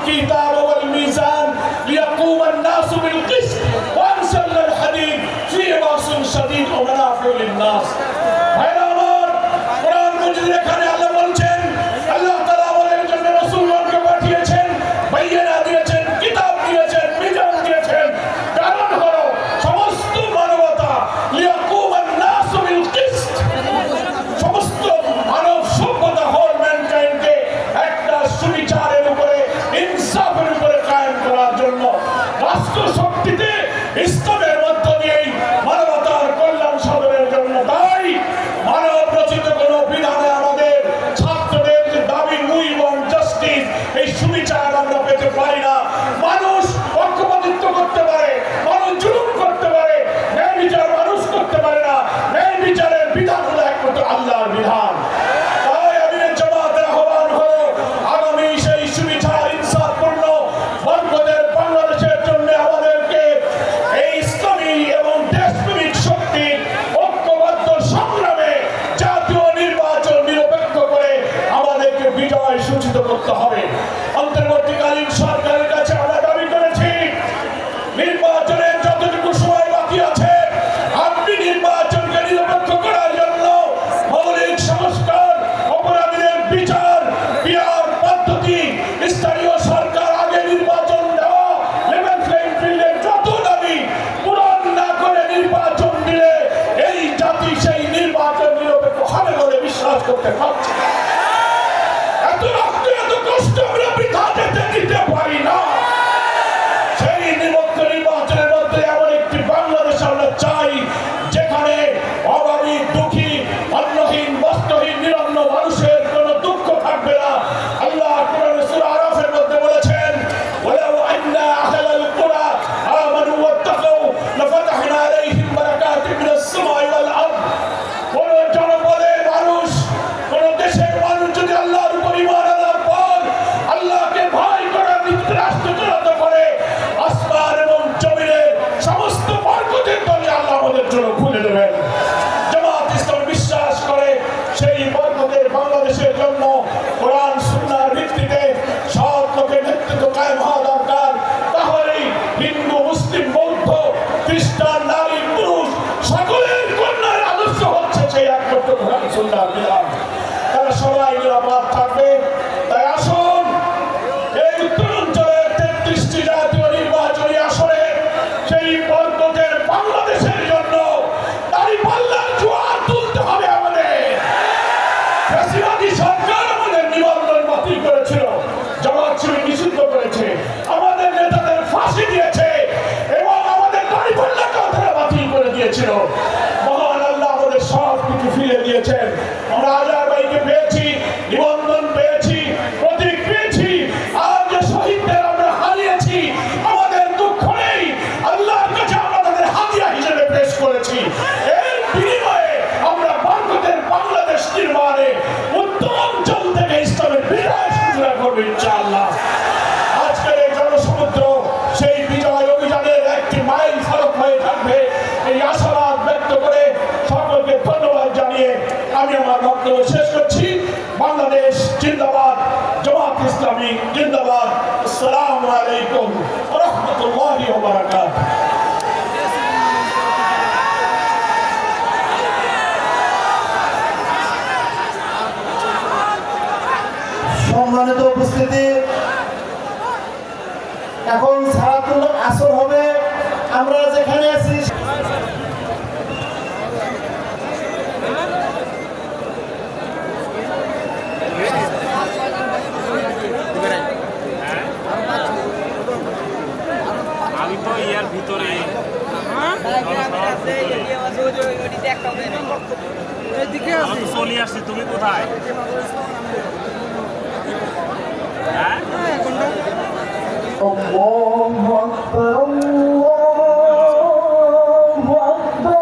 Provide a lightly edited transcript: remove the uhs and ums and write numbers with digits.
الكتاب والميزان ليقوم الناس بالقسط وأنزلنا الحديد فيه بأس شديد ومنافع للناس ভাইরা আমার কোরআন মজিদের এখানে আল্লাহ বলছেন আল্লাহ তাআলা আমাদের জন্য রাসূলগণকে পাঠিয়েছেন বাইয়ানা দিয়েছেন কিতাব দিয়েছেন মিজান দিয়েছেন কারণ হলো সমস্ত মানবতা লিয়াকুম الناس بالقسط সমস্ত মানব সভ্যতা হোল ম্যানকাইন্ডকে একটা সুবিচারের উপরে ইনসাফের উপরে কায়েম করার জন্য রাষ্ট্র শক্তিতে ইসলামের মধ্য দিয়েই মানবতার কল্যাণ সাধনের জন্য তাই মানব রচিত কোন বিধানে আমাদের ছাত্রদের যে দাবি উই ওয়ান্ট জাস্টিস এই সুবিচার আমরা পেতে পারি না মানুষ পক্ষপাতিত্ব করতে পারে মানুষ জুলুম করতে পারে ন্যায় বিচার মানুষ করতে পারে না ন্যায় বিচারের বিধান হলো একমাত্র আল্লাহর বিধান তাই আমিরের জামাতের আহ্বান হলো আগামী সেই সুবিচার ইনসাফপূর্ণ বরকতের বাংলাদেশের জন্য আমাদেরকে এই ইসলামী এবং দেশপ্রেমিক শক্তির ঐক্যবদ্ধ সংগ্রামে জাতীয় নির্বাচন নিরপেক্ষ করে আমাদেরকে বিজয় সূচিত করতে হবে অন্তর্বর্তীকালীন সরকারের কাছে আমরা দাবি করেছি নির্বাচনের যতটুকু সময় বাকি আছে আপনি নির্বাচনকে নিরপেক্ষ করার জন্য মৌলিক সংস্কার অপরাধীদের বিচার পিয়ার পদ্ধতি স্থানীয় সরকার আগে নির্বাচন দেওয়া লেভেল প্লেইং ফিল্ডের যত দাবি পূরণ না করে নির্বাচন দিলে এই জাতি সেই নির্বাচন নিরপেক্ষ হবে বলে বিশ্বাস করতে পারছে না এত রক্ত এত কষ্ট আমরা বৃথা যেতে দিতে পারি না সেই নিরপেক্ষ নির্বাচনের মধ্যে এমন একটি বাংলাদেশ আমরা চাই যেখানে অভাবী দুঃখী অন্নহীন বস্ত্রহীন নিরন্ন মানুষের কোনো দুঃখ থাকবে না আল্লাহ কোরআনে সূরা আরাফের মধ্যে বলেছেন ওয়ালাউ আন্না আহলাল কুরা আমানু ওয়াত্তাকু লাফাতাহনা আলাইহিম বারাকাতিন মিনাস সামাই ওয়াল আরদ কোন জনপদের মানুষ কোন দেশের মানুষ যদি আল্লাহর উপর ঈমান আনার পর আল্লাহকে ভয় করে রাষ্ট্র চালাতে পারে আসমান এবং জমিনের সমস্ত বরকতের দরজা আল্লাহ আমাদের জন্য খুলে দেবেন জামাত ইসলাম বিশ্বাস করে সেই বরকতের বাংলাদেশের জন্য কোরআন সুন্নাহর ভিত্তিতে সৎ লোকের নেতৃত্ব কায়েম হওয়া দরকার তাহলেই হিন্দু মুসলিম বৌদ্ধ খ্রিস্টান নারী পুরুষ সকলের কন্যার আদর্শ হচ্ছে সেই একমাত্র কোরআন সুন্নাহর বিধান তারা সবাই নিরাপদ থাকবে তাই আসুন এই উত্তরাঞ্চলের 33টি জাতীয় নির্বাচনী আসনে সেই বরকতের বাংলাদেশের জন্য দাঁড়িপাল্লার জোয়ার তুলতে হবে আমাদের ফ্যাসিবাদী সরকার আমাদের নিবন্ধন বাতিল করেছিল জামাত শিবির নিষিদ্ধ করেছে আমাদের নেতাদের ফাঁসি দিয়েছে এবং আমাদের দাঁড়িপাল্লাকেও তারা বাতিল করে দিয়েছিল মহান আল্লাহ আমাদের সব কিছু ফিরে দিয়েছেন আমরা আজাদ ভাইকে পেয়েছি নিবন্ধন পেয়েছি প্রতীক পেয়েছি আর যে শহীদদের আমরা হারিয়েছি আমাদের দুঃখ নেই আল্লাহর কাছে আমরা তাদের হাদিয়া হিসেবে পেশ করেছি এর বিনিময়ে আমরা বরকতের বাংলাদেশ নির্মাণে উত্তরাঞ্চল থেকে ইসলামের বিজয় সূচনা করবো ইনশাআল্লাহ আজকের এই জনসমুদ্র সেই বিজয় অভিযানের একটি মাইল ফলক হয়ে থাকবে এই আশাবাদ ব্যক্ত করে সকলকে ধন্যবাদ জানিয়ে আমি আমার বক্তব্য শেষ করছি বাংলাদেশ জিন্দাবাদ জামাত ইসলামী জিন্দাবাদ আসসালামু আলাইকুম ওয়া রাহমাতুল্লাহি ওয়া বারাকাতুহু সম্মানিত উপস্থিতি এখন সালাতুল আসর হবে আমরা যেখানে আছি আমি তো ইয়ার ভিতরে চলে আসছি তুমি কোথায় আল্লাহু আকবার আল্লাহু আকবার